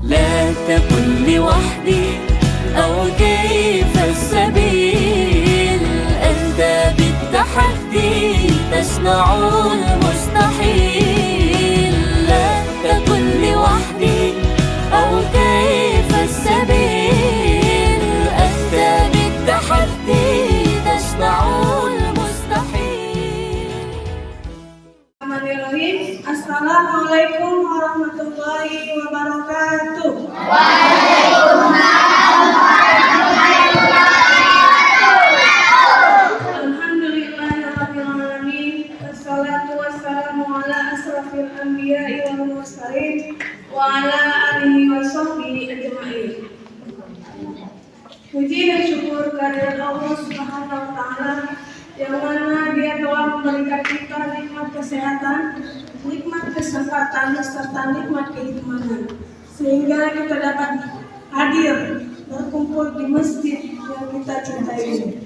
لا تكن لوحدي أو كيف السبيل، أنت بالتحدي تصنع المستحيل. لا تكن لوحدي أو كيف السبيل، أنت بالتحدي تصنع المستحيل. Assalamualaikum warahmatullahi wabarakatuh. Alhamdulillahirrahmanirrahim. Wassalatu wassalamu ala asrafil anbiya'i wal mursalin wa ala alihi wa sahbihi ajma'in. Puji dan syukur kehadirat Allah Subhanahu wa taala yang mana Dia telah memberikan kita nikmat kesehatan, nikmat kesempatan serta nikmat keimanan, sehingga kita dapat hadir berkumpul di masjid yang kita cintai ini.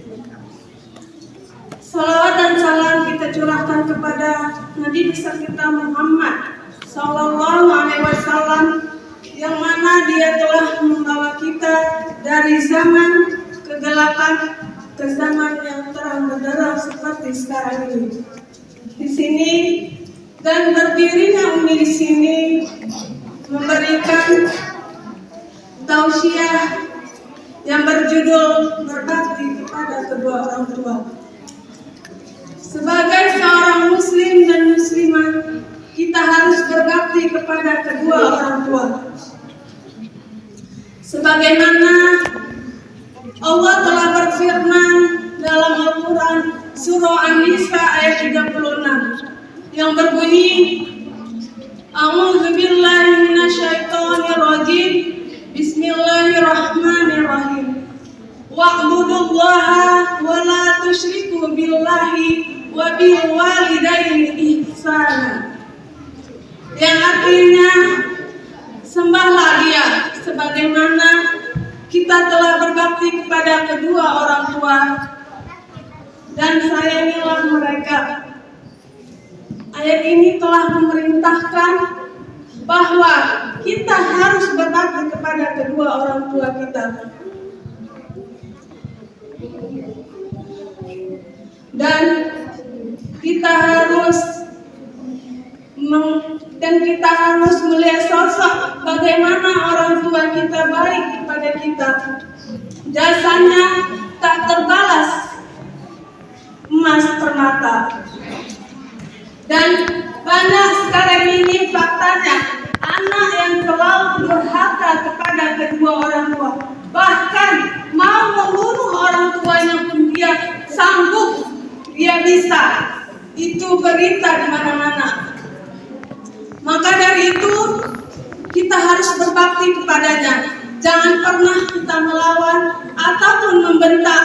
Salawat dan salam kita curahkan kepada Nabi besar kita Muhammad Sallallahu Alaihi Wasallam, yang mana Dia telah membawa kita dari zaman kegelapan ke zaman yang terang benderang seperti sekarang ini. Di sini dan berdirinya Umi di sini memberikan tausiah yang berjudul berbakti kepada kedua orang tua. Sebagai seorang muslim dan muslimah, kita harus berbakti kepada kedua orang tua. Sebagaimana Allah telah berfirman dalam Al-Quran surah An-Nisa ayat 36 yang berbunyi, A'udzu billahi minasyaitonir rajim. Bismillahirrahmanirrahim. Wa'budullaha wa la tusyriku billahi wa bil walidaini ihsana. Yang artinya, sembahlah Dia sebagaimana kita telah berbakti kepada kedua orang tua dan sayangilah mereka. Ayat ini telah memerintahkan bahwa kita harus berbakti kepada kedua orang tua kita. Dan kita harus melihat sosok bagaimana orang tua kita baik kepada kita. Jasanya tak terbalas emas permata. Dan banyak sekarang ini faktanya anak yang selalu durhaka kepada kedua orang tua, bahkan mau membunuh orang tuanya pun dia sanggup, dia bisa. Itu berita di mana-mana. Maka dari itu kita harus berbakti kepadanya. Jangan pernah kita melawan ataupun membentak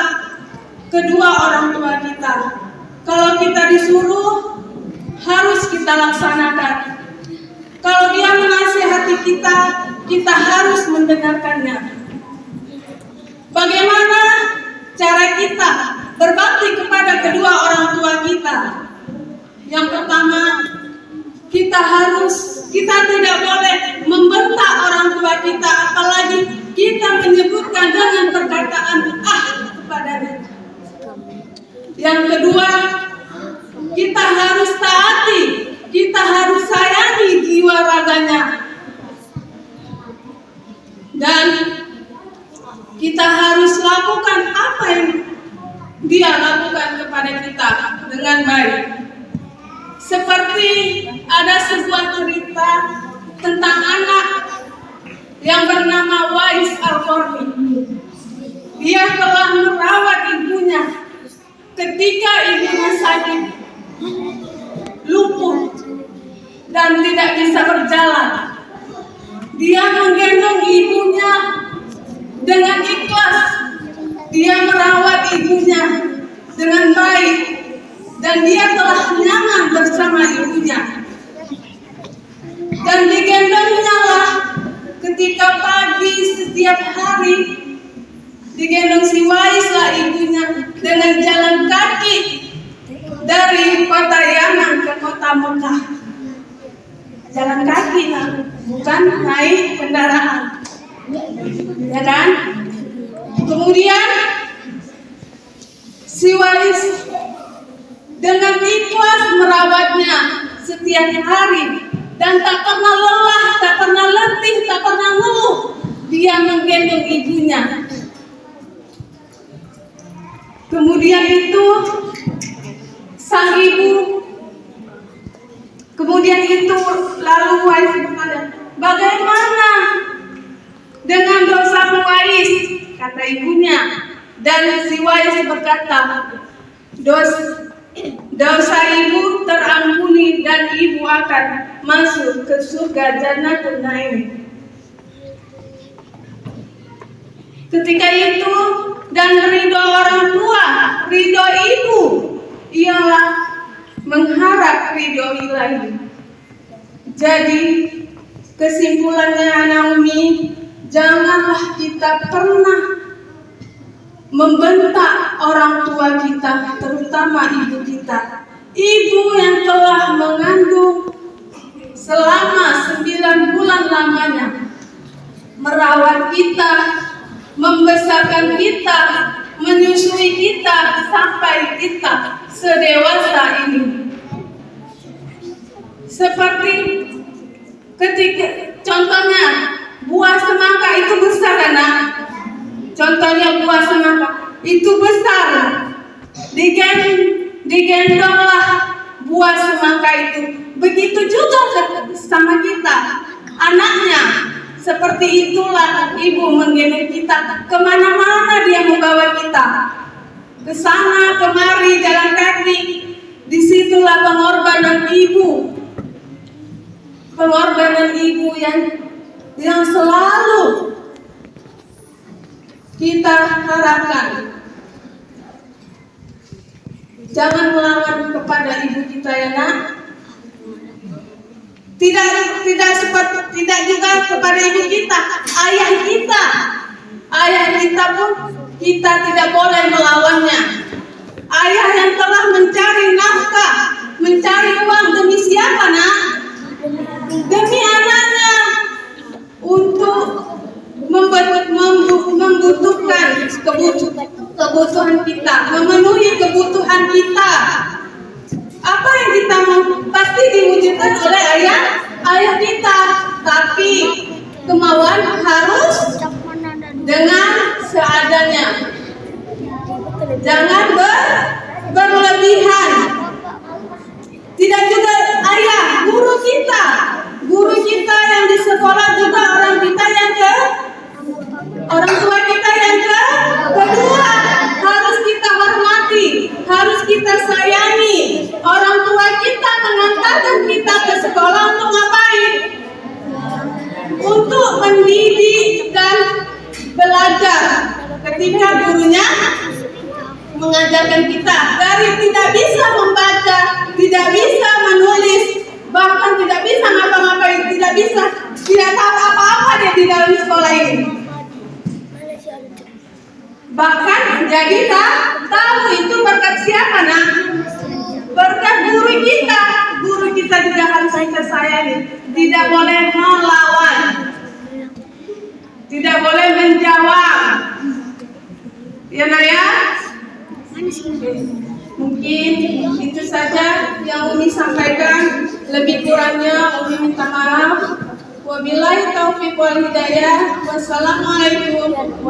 kedua orang tua kita. Kalau kita disuruh, harus kita laksanakan. Kalau dia menasihati kita, kita harus mendengarkannya. Bagaimana cara kita berbakti kepada kedua orang tua kita? Yang pertama, kita tidak boleh membentak orang tua kita, apalagi kita menyebutkan dengan perkataan kepadanya. Yang kedua, kita harus taati, kita harus sayangi jiwa raganya. Dan kita harus lakukan apa yang dia lakukan kepada kita dengan baik. Seperti ada sebuah cerita tentang anak yang bernama Wais Al-Qarni. Dia telah merawat ibunya ketika ibunya sakit, lumpuh, dan tidak bisa berjalan. Dia menggendong ibunya dengan ikhlas. Dia merawat ibunya dengan baik. Dan dia telah nyaman bersama ibunya. Dan digendongnya lah ketika pagi setiap hari, digendong si Wais lah ibunya dengan jalan kaki dari kota Yaman ke kota Mekah. Jalan kaki lah. bukan naik kendaraan, ya kan? Kemudian si Wais dengan ikhlas merawatnya setiap hari dan tak pernah lelah, tak pernah letih, tak pernah ngeluh. Dia menggendong ibunya. Kemudian itu sang ibu, kemudian itu lalu Wais berkata, bagaimana dengan dosa Wais? Kata ibunya. Dan si Wais berkata, dosa ibu terampuni dan ibu akan masuk ke surga Jannatul Naim. Ketika itu dan ridho orang tua, ridho ibu ialah mengharap ridho ilahi. Jadi kesimpulannya anak Umi, janganlah kita pernah membentak orang tua kita, terutama ibu kita. Ibu yang telah mengandung selama 9 bulan lamanya, merawat kita, membesarkan kita, menyusui kita sampai kita sedewasa ini. Seperti ketika contohnya buah semangka itu besar, anak. Contohnya buah semangka itu besar, digendonglah buah semangka itu. Begitu juga sama kita, anaknya. Seperti itulah ibu menggendong kita kemana-mana, dia membawa kita ke sana kemari jalan kaki. Disitulah pengorbanan ibu yang selalu kita harapkan. Jangan melawan kepada ibu kita, ya nak. Tidak juga kepada ibu kita, ayah kita. Ayah kita pun kita tidak boleh melawannya. Ayah yang telah mencari nafkah, mencari uang demi siapa, nak? Demi anaknya, untuk membutuhkan kebutuhan kita, memenuhi kebutuhan kita. Apa yang kita mau pasti diwujudkan oleh ayah kita, tapi kemauan harus dengan seadanya. Jangan berlebihan. Tidak juga ayah, guru kita yang di sekolah juga orang tua kita yang kedua harus kita hormati, harus kita sayangi. Orang tua kita mengantarkan kita ke sekolah untuk ngapain? Untuk mendidik dan belajar. Ketika gurunya mengajarkan kita dari tidak bisa membaca, tidak bisa menulis, bahkan tidak bisa ngapa-ngapain, tidak tahu apa-apa dia di dalam sekolah ini. Bahkan jadi tahu itu berkat siapa, nak? Berkat guru kita. Guru kita juga harus kita sayangi. Tidak boleh melawan, tidak boleh menjawab. Ya, nak ya. Mungkin itu saja yang Umi sampaikan. Lebih kurangnya Umi minta maaf. Wabillahi taufiq wal hidayah. Wassalamualaikum